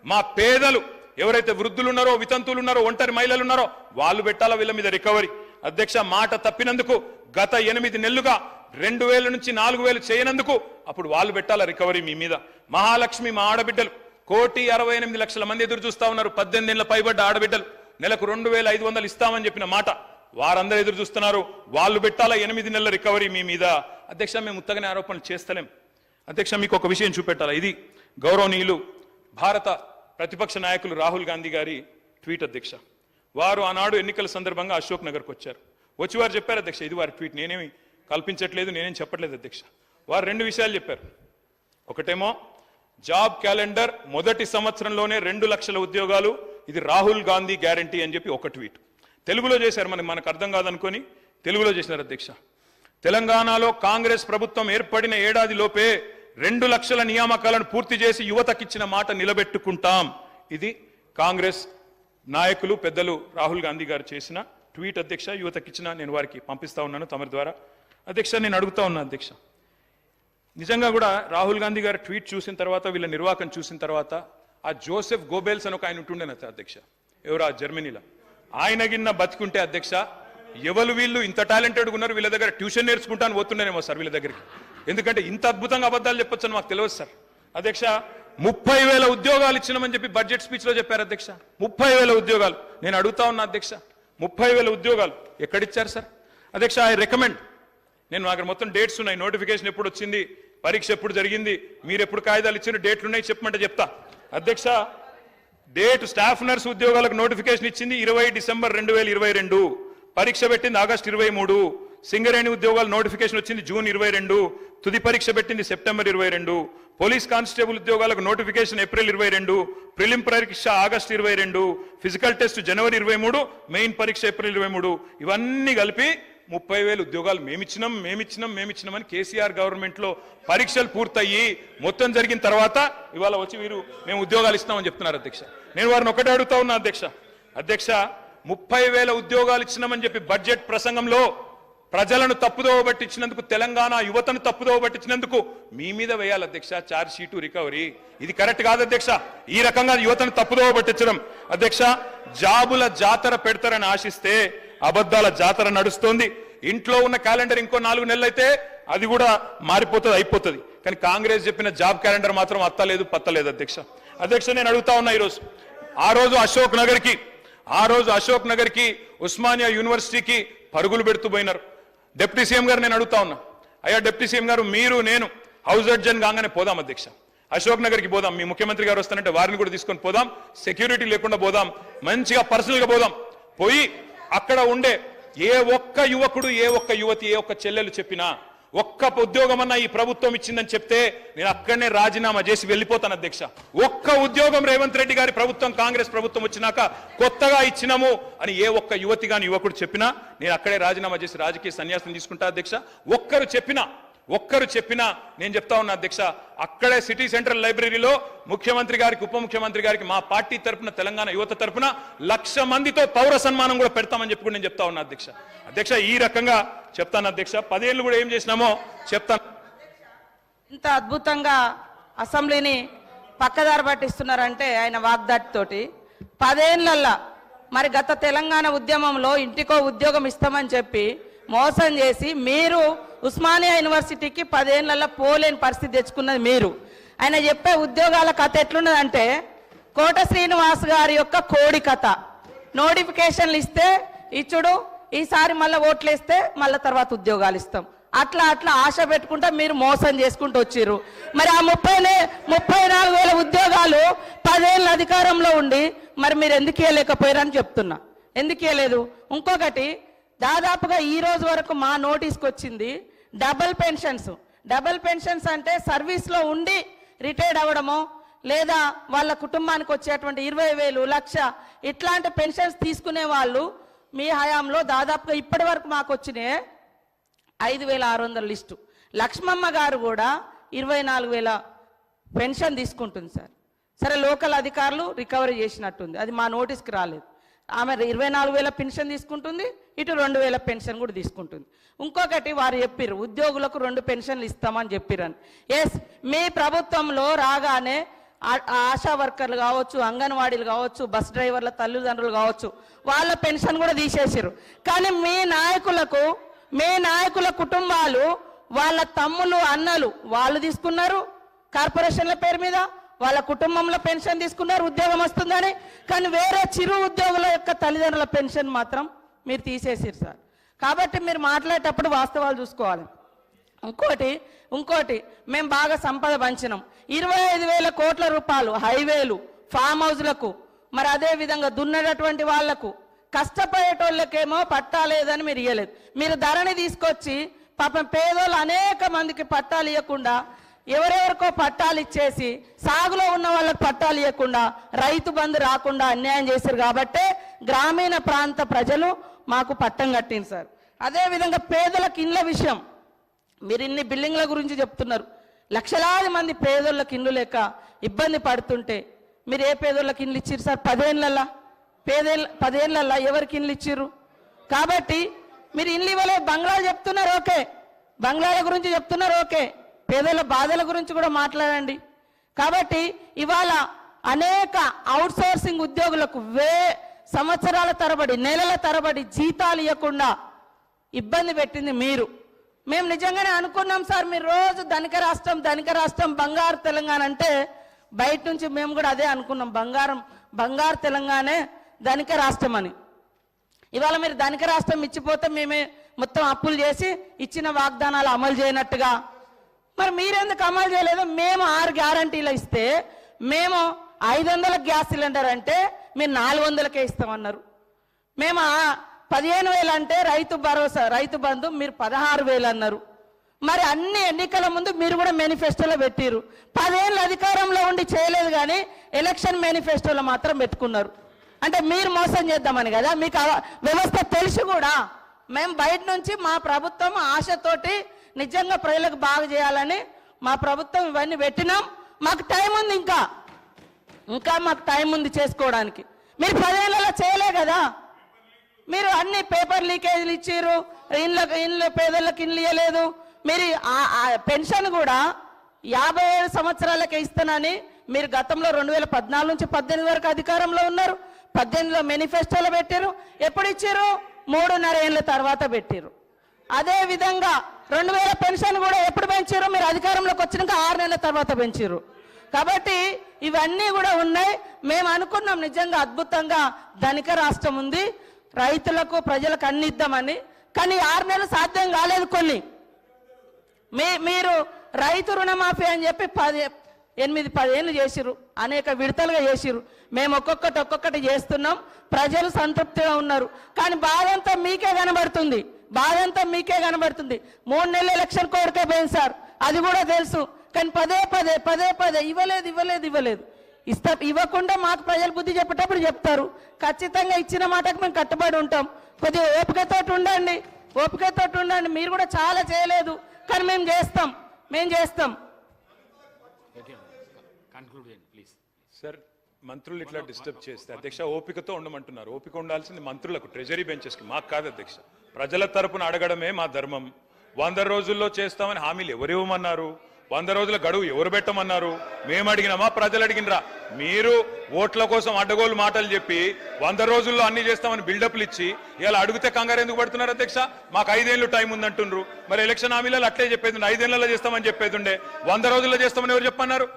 మా పేదలు ఎవరైతే వృద్ధులు ఉన్నారో, వితంతువులు ఉన్నారో, ఒంటరి మహిళలు ఉన్నారో వాళ్ళు పెట్టాలా వీళ్ళ మీద రికవరీ. అధ్యక్ష, మాట తప్పినందుకు గత 8 నెలలుగా 2000 నుంచి 4000 చేయనందుకు అప్పుడు వాళ్ళు పెట్టాలా రికవరీ మీ మీద. మహాలక్ష్మి మా ఆడబిడ్డలు 1,68,00,000 మంది ఎదురు చూస్తా ఉన్నారు. 18 ఏళ్ల పైబడ్డ ఆడబిడ్డలు నెలకు 2,500 ఇస్తామని చెప్పిన మాట వారందరూ ఎదురు చూస్తున్నారు. వాళ్ళు పెట్టాలా 8 నెలల రికవరీ మీ మీద. అధ్యక్ష, మేము ఉత్తగానే ఆరోపణలు చేస్తలేం. అధ్యక్ష, మీకు ఒక విషయం చూపెట్టాలా. ఇది గౌరవనీయులు భారత ప్రతిపక్ష నాయకులు రాహుల్ గాంధీ గారి ట్వీట్. అధ్యక్ష, వారు ఆనాడు ఎన్నికల సందర్భంగా అశోక్ నగర్కి వచ్చారు. వచ్చి వారు చెప్పారు అధ్యక్ష, ఇది వారి ట్వీట్, నేనేమి కల్పించట్లేదు, నేనేం చెప్పట్లేదు అధ్యక్ష. వారు 2 విషయాలు చెప్పారు. ఒకటేమో జాబ్ క్యాలెండర్ మొదటి సంవత్సరంలోనే 2 లక్షల ఉద్యోగాలు, ఇది రాహుల్ గాంధీ గ్యారంటీ అని చెప్పి ఒక ట్వీట్. తెలుగులో చేశారు, మనకు అర్థం కాదనుకొని తెలుగులో చేసినారు అధ్యక్ష. తెలంగాణలో కాంగ్రెస్ ప్రభుత్వం ఏర్పడిన ఏడాది లోపే 2 లక్షల నియామకాలను పూర్తి చేసి యువతకిచ్చిన మాట నిలబెట్టుకుంటాం. ఇది కాంగ్రెస్ నాయకులు పెద్దలు రాహుల్ గాంధీ గారు చేసిన ట్వీట్ అధ్యక్ష. యువతకిచ్చిన నేను వారికి పంపిస్తా ఉన్నాను తమరి ద్వారా. అధ్యక్ష, నేను అడుగుతా ఉన్నా అధ్యక్ష, నిజంగా కూడా రాహుల్ గాంధీ గారు ట్వీట్ చూసిన తర్వాత, వీళ్ళ నిర్వాహకం చూసిన తర్వాత, ఆ జోసెఫ్ గోబెల్స్ అని ఒక ఆయన ఉంటుండేన అధ్యక్ష, ఎవరు జర్మనీలో, ఆయన గిన్న బతికుంటే అధ్యక్ష, ఎవరు వీళ్ళు ఇంత టాలెంటెడ్గా ఉన్నారు, వీళ్ళ దగ్గర ట్యూషన్ నేర్చుకుంటాను పోతుండేనేమో సార్ వీళ్ళ దగ్గరికి. ఎందుకంటే ఇంత అద్భుతంగా అబద్ధాలు చెప్పొచ్చని మాకు తెలియదు సార్. అధ్యక్ష, 30,000 ఉద్యోగాలు ఇచ్చినామని చెప్పి బడ్జెట్ స్పీచ్లో చెప్పారు అధ్యక్ష. 30,000 ఉద్యోగాలు. నేను అడుగుతా ఉన్నా అధ్యక్ష, 30,000 ఉద్యోగాలు ఎక్కడిచ్చారు సార్? అధ్యక్ష, ఐ రికమెండ్, నేను అక్కడ మొత్తం డేట్స్ ఉన్నాయి, నోటిఫికేషన్ ఎప్పుడు వచ్చింది, పరీక్ష ఎప్పుడు జరిగింది, మీరు ఎప్పుడు కాగితాలు ఇచ్చిన డేట్లు ఉన్నాయి చెప్పమంటే చెప్తా. అధ్యక్ష, డేట్ స్టాఫ్ నర్స్ ఉద్యోగాలకు నోటిఫికేషన్ ఇచ్చింది 20 డిసెంబర్ 2022, పరీక్ష పెట్టింది ఆగస్టు 23, సింగరేణి ఉద్యోగాలు నోటిఫికేషన్ వచ్చింది జూన్ 22, తుది పరీక్ష పెట్టింది సెప్టెంబర్ 22, పోలీస్ కానిస్టేబుల్ ఉద్యోగాలకు నోటిఫికేషన్ ఏప్రిల్ 22, ప్రిలిమ్ పరీక్ష ఆగస్టు 22, ఫిజికల్ టెస్ట్ జనవరి 23, మెయిన్ పరీక్ష ఏప్రిల్ 23. ఇవన్నీ కలిపి 30,000 ఉద్యోగాలు మేమిచ్చినామని కేసీఆర్ గవర్నమెంట్ లో పరీక్షలు పూర్తయ్యి మొత్తం జరిగిన తర్వాత ఇవాళ వచ్చి వీరు మేము ఉద్యోగాలు ఇస్తామని చెప్తున్నారు అధ్యక్ష. నేను వారిని ఒకటే అడుగుతా ఉన్నా అధ్యక్ష. అధ్యక్ష, 30,000 ఉద్యోగాలు ఇచ్చినామని చెప్పి బడ్జెట్ ప్రసంగంలో ప్రజలను తప్పుదోవ పట్టించినందుకు, తెలంగాణ యువతను తప్పుదోవ పట్టించినందుకు మీ మీద వేయాలి అధ్యక్ష ఛార్జ్ షీటు, రికవరీ. ఇది కరెక్ట్ కాదు అధ్యక్ష, ఈ రకంగా యువతను తప్పుదోవ పట్టించడం. అధ్యక్ష, జాబుల జాతర పెడతారని ఆశిస్తే అబద్ధాల జాతర నడుస్తోంది. ఇంట్లో ఉన్న క్యాలెండర్ ఇంకో 4 నెలలు అయితే అది కూడా మారిపోతుంది, అయిపోతుంది. కానీ కాంగ్రెస్ చెప్పిన జాబ్ క్యాలెండర్ మాత్రం అత్తలేదు పత్తలేదు అధ్యక్ష. అధ్యక్ష, నేను అడుగుతా ఉన్నా, ఈరోజు ఆ రోజు అశోక్ నగర్కి ఉస్మానియా యూనివర్సిటీకి పరుగులు పెడుతూ పోయినారు. డిప్యూటీ సీఎం గారు నేను అడుగుతా ఉన్నా, అయ్యా డిప్యూటీ సీఎం గారు, మీరు నేను హౌస్ అడ్జన్ కాగానే పోదాం అధ్యక్ష, అశోక్ నగర్కి పోదాం, మీ ముఖ్యమంత్రి గారు వస్తానంటే వారిని కూడా తీసుకొని పోదాం, సెక్యూరిటీ లేకుండా పోదాం, మంచిగా పర్సనల్ గా పోదాం. పోయి అక్కడ ఉండే ఏ ఒక్క యువకుడు, ఏ ఒక్క యువతి, ఏ ఒక్క చెల్లెలు చెప్పినా, ఒక్క ఉద్యోగం అన్నా ఈ ప్రభుత్వం ఇచ్చిందని చెప్తే నేను అక్కడనే రాజీనామా చేసి వెళ్ళిపోతాను అధ్యక్ష. ఒక్క ఉద్యోగం రేవంత్ రెడ్డి గారి ప్రభుత్వం, కాంగ్రెస్ ప్రభుత్వం వచ్చినాక కొత్తగా ఇచ్చినాము అని ఏ ఒక్క యువతి గాని యువకుడు చెప్పినా నేను అక్కడే రాజీనామా చేసి రాజకీయ సన్యాసం తీసుకుంటా అధ్యక్ష. ఒక్కరు చెప్పినా నేను చెప్తా ఉన్నా అధ్యక్ష, అక్కడే సిటీ సెంట్రల్ లైబ్రరీలో ముఖ్యమంత్రి గారికి, ఉప ముఖ్యమంత్రి గారికి మా పార్టీ తరపున, తెలంగాణ యువత తరపున 1,00,000 మందితో పౌర సన్మానం కూడా పెడతామని చెప్పి నేను చెప్తా ఉన్నా అధ్యక్ష. అధ్యక్ష, ఈ రకంగా చెప్తాను అధ్యక్ష. 10 ఏళ్ళు కూడా ఏం చేసినామో చెప్తాను. ఇంత అద్భుతంగా అసెంబ్లీని పక్కదారి పట్టిస్తున్నారంటే ఆయన వాగ్దాటితోటి 10 ఏళ్లల్లా మరి గత తెలంగాణ ఉద్యమంలో ఇంటికో ఉద్యోగం ఇస్తామని చెప్పి మోసం చేసి మీరు ఉస్మానియా యూనివర్సిటీకి 10 ఏళ్లలో పోలేని పరిస్థితి తెచ్చుకున్నది మీరు. ఆయన చెప్పే ఉద్యోగాల కథ ఎట్లున్నదంటే కోట శ్రీనివాస్ గారి యొక్క కోడి కథ. నోటిఫికేషన్లు ఇస్తే ఇచ్చుడు, ఈసారి మళ్ళీ ఓట్లు వేస్తే మళ్ళీ తర్వాత ఉద్యోగాలు ఇస్తాం, అట్లా ఆశ పెట్టుకుంటా మీరు మోసం చేసుకుంటూ వచ్చిర్రు. మరి ఆ 34,000 ఉద్యోగాలు 10 ఏళ్ళ అధికారంలో ఉండి మరి మీరు ఎందుకు ఇవ్వలేకపోయారని చెప్తున్నా. ఎందుకు ఇవ్వలేదు? ఇంకొకటి, దాదాపుగా ఈ రోజు వరకు మా నోటీస్కి వచ్చింది డబుల్ పెన్షన్స్ అంటే సర్వీస్లో ఉండి రిటైర్డ్ అవ్వడమో లేదా వాళ్ళ కుటుంబానికి వచ్చేటువంటి 20,000, 1,00,000 ఇట్లాంటి పెన్షన్స్ తీసుకునే వాళ్ళు మీ హయాంలో దాదాపుగా ఇప్పటి వరకు మాకు వచ్చినాయి 5,600 లిస్టు. లక్ష్మమ్మ గారు కూడా 24,000 పెన్షన్ తీసుకుంటుంది సార్. సరే, లోకల్ అధికారులు రికవరీ చేసినట్టుంది, అది మా నోటీస్కి రాలేదు. ఆమె 24,000 పెన్షన్ తీసుకుంటుంది, ఇటు 2,000 పెన్షన్ కూడా తీసుకుంటుంది. ఇంకొకటి, వారు చెప్పిర్రు ఉద్యోగులకు 2 పెన్షన్లు ఇస్తామని చెప్పిరని. ఎస్, మీ ప్రభుత్వంలో రాగానే ఆశా వర్కర్లు కావచ్చు, అంగన్వాడీలు కావచ్చు, బస్ డ్రైవర్ల తల్లిదండ్రులు కావచ్చు, వాళ్ళ పెన్షన్ కూడా తీసేసారు. కానీ మీ నాయకుల కుటుంబాలు, వాళ్ళ తమ్ములు అన్నలు వాళ్ళు తీసుకున్నారు కార్పొరేషన్ల పేరు మీద, వాళ్ళ కుటుంబంలో పెన్షన్ తీసుకున్నారు ఉద్యోగం వస్తుందని. కానీ వేరే చిరు ఉద్యోగుల యొక్క తల్లిదండ్రుల పెన్షన్ మాత్రం మీరు తీసేసారు సార్. కాబట్టి మీరు మాట్లాడేటప్పుడు వాస్తవాలు చూసుకోవాలి. ఇంకోటి మేము బాగా సంపద పంచినాం. 25,000 కోట్ల రూపాయలు హైవేలు, ఫామ్ హౌస్లకు, మరి అదే విధంగా దున్నేటటువంటి వాళ్లకు, కష్టపడేటోళ్ళకేమో పట్టా లేదని మీరు ఇవ్వలేదు. మీరు ధరని తీసుకొచ్చి పాపం పేదోళ్ళు అనేక మందికి పట్టాలు ఇవ్వకుండా, ఎవరెవరికో పట్టాలు ఇచ్చేసి, సాగులో ఉన్న వాళ్ళకి పట్టాలు ఇవ్వకుండా, రైతు బంధు రాకుండా అన్యాయం చేశారు. కాబట్టే గ్రామీణ ప్రాంత ప్రజలు మాకు పట్టం కట్టింది సార్. అదేవిధంగా పేదలకు ఇండ్ల విషయం, మీరు ఇన్ని బిల్డింగ్ల గురించి చెప్తున్నారు. లక్షలాది మంది పేదోళ్ళకి ఇండ్లు లేక ఇబ్బంది పడుతుంటే మీరు ఏ పేదోళ్ళకి ఇండ్లు ఇచ్చిర్రు సార్? 10 ఏళ్ళ ఎవరికి ఇండ్లు ఇచ్చిర్రు? కాబట్టి మీరు ఇండ్లు ఇవ్వలేదు. బంగ్లాలు చెప్తున్నారు, ఓకే, బంగ్లాల గురించి చెప్తున్నారు, ఓకే, పేదల బాధల గురించి కూడా మాట్లాడండి. కాబట్టి ఇవాళ అనేక అవుట్సోర్సింగ్ ఉద్యోగులకు సంవత్సరాల తరబడి, నెలల తరబడి జీతాలు ఇవ్వకుండా ఇబ్బంది పెట్టింది మీరు. మేము నిజంగానే అనుకున్నాం సార్, మీరు రోజు ధనిక రాష్ట్రం బంగారు తెలంగాణ అంటే బయట నుంచి మేము కూడా అదే అనుకున్నాం, బంగారు తెలంగాణే ధనిక రాష్ట్రం అని. ఇవాళ మీరు ధనిక రాష్ట్రం ఇచ్చిపోతే మేమే మొత్తం అప్పులు చేసి ఇచ్చిన వాగ్దానాలు అమలు చేయనట్టుగా, మరి మీరెందుకు అమలు చేయలేదు? మేము 6 గ్యారంటీలు ఇస్తే మేము 500 గ్యాస్ సిలిండర్ అంటే మీరు 400కే ఇస్తామన్నారు. మేము 15,000 అంటే రైతు భరోసా, రైతు బంధు మీరు 16,000 అన్నారు. మరి అన్ని ఎన్నికల ముందు మీరు కూడా మేనిఫెస్టోలో పెట్టిరు. 10 ఏళ్ళు అధికారంలో ఉండి చేయలేదు, కానీ ఎలక్షన్ మేనిఫెస్టోలో మాత్రం పెట్టుకున్నారు. అంటే మీరు మోసం చేద్దామని కదా. మీకు వ్యవస్థ తెలిసి కూడా మేము బయట నుంచి మా ప్రభుత్వం ఆశతోటి నిజంగా ప్రజలకు బాగా చేయాలని మా ప్రభుత్వం ఇవన్నీ పెట్టినాం. మాకు టైం ఉంది, ఇంకా మాకు టైం ఉంది చేసుకోవడానికి. మీరు 10 ఏళ్ళలో చేయలే కదా. మీరు అన్ని పేపర్ లీకేజీలు ఇచ్చారు, ఇండ్ల పేదలకు ఇండ్లు ఇవ్వలేదు. మీరు పెన్షన్ కూడా 57 సంవత్సరాలకే ఇస్తానని మీరు గతంలో 2014 నుంచి 18 వరకు అధికారంలో ఉన్నారు. 18లో మేనిఫెస్టోలో పెట్టారు. ఎప్పుడు ఇచ్చారు? 3.5 ఏళ్ళ తర్వాత పెట్టారు. అదే విధంగా 2000 పెన్షన్ కూడా ఎప్పుడు పెంచారు? మీరు అధికారంలోకి వచ్చినాక 6 నెలల తర్వాత పెంచారు. కాబట్టి ఇవన్నీ కూడా ఉన్నాయి. మేము అనుకున్నాం నిజంగా అద్భుతంగా ధనిక రాష్ట్రం ఉంది, రైతులకు ప్రజలకు అన్ని ఇద్దామని. కానీ 6 నెలలు సాధ్యం కాలేదు. కొన్ని మీరు రైతు రుణమాఫీ అని చెప్పి 8-10 ఏళ్ళు చేసిరు, అనేక విడతలుగా చేసిరు. మేము ఒక్కొక్కటి చేస్తున్నాం, ప్రజలు సంతృప్తిగా ఉన్నారు. కానీ బాధంతా మీకే కనబడుతుంది, 3 నెలల ఎలక్షన్ కోరికే పోయింది సార్, అది కూడా తెలుసు. కానీ పదే ఇవ్వలేదు. ఇవ్వకుండా మాకు ప్రజలు బుద్ధి చెప్పేటప్పుడు చెప్తారు. ఖచ్చితంగా ఇచ్చిన మాటకు మేము కట్టుబడి ఉంటాం. కొద్దిగా ఓపికతోటి ఉండండి. మీరు కూడా చాలా చేయలేదు, కానీ మేము చేస్తాం. సార్, మంత్రులు ఇట్లా డిస్టర్బ్ చేస్తే అధ్యక్ష ఓపికతో ఉండమంటున్నారు. ఓపిక ఉండాల్సింది మంత్రులకు, ట్రెజరీ బెంచెస్కి, మాకు కాదు అధ్యక్ష. ప్రజల తరపున అడగడమే మా ధర్మం. 100 రోజుల్లో చేస్తామని హామీలు ఎవరు ఇవ్వమన్నారు? 100 రోజుల గడువు ఎవరు పెట్టమన్నారు? మేము అడిగినామా, ప్రజలు అడిగినరా? మీరు ఓట్ల కోసం అడ్డగోలు మాటలు చెప్పి 100 రోజుల్లో అన్ని చేస్తామని బిల్డప్లు ఇచ్చి ఇలా అడిగితే కంగారు ఎందుకు పడుతున్నారు అధ్యక్ష? మాకు 5 ఏళ్ళు టైం ఉందంటుండ్రు. మరి ఎలక్షన్ హామీలలో అట్లే చెప్పేది, 5 ఏళ్లలో చేస్తామని చెప్పేది ఉండే, 100 రోజుల్లో చేస్తామని ఎవరు చెప్పన్నారు?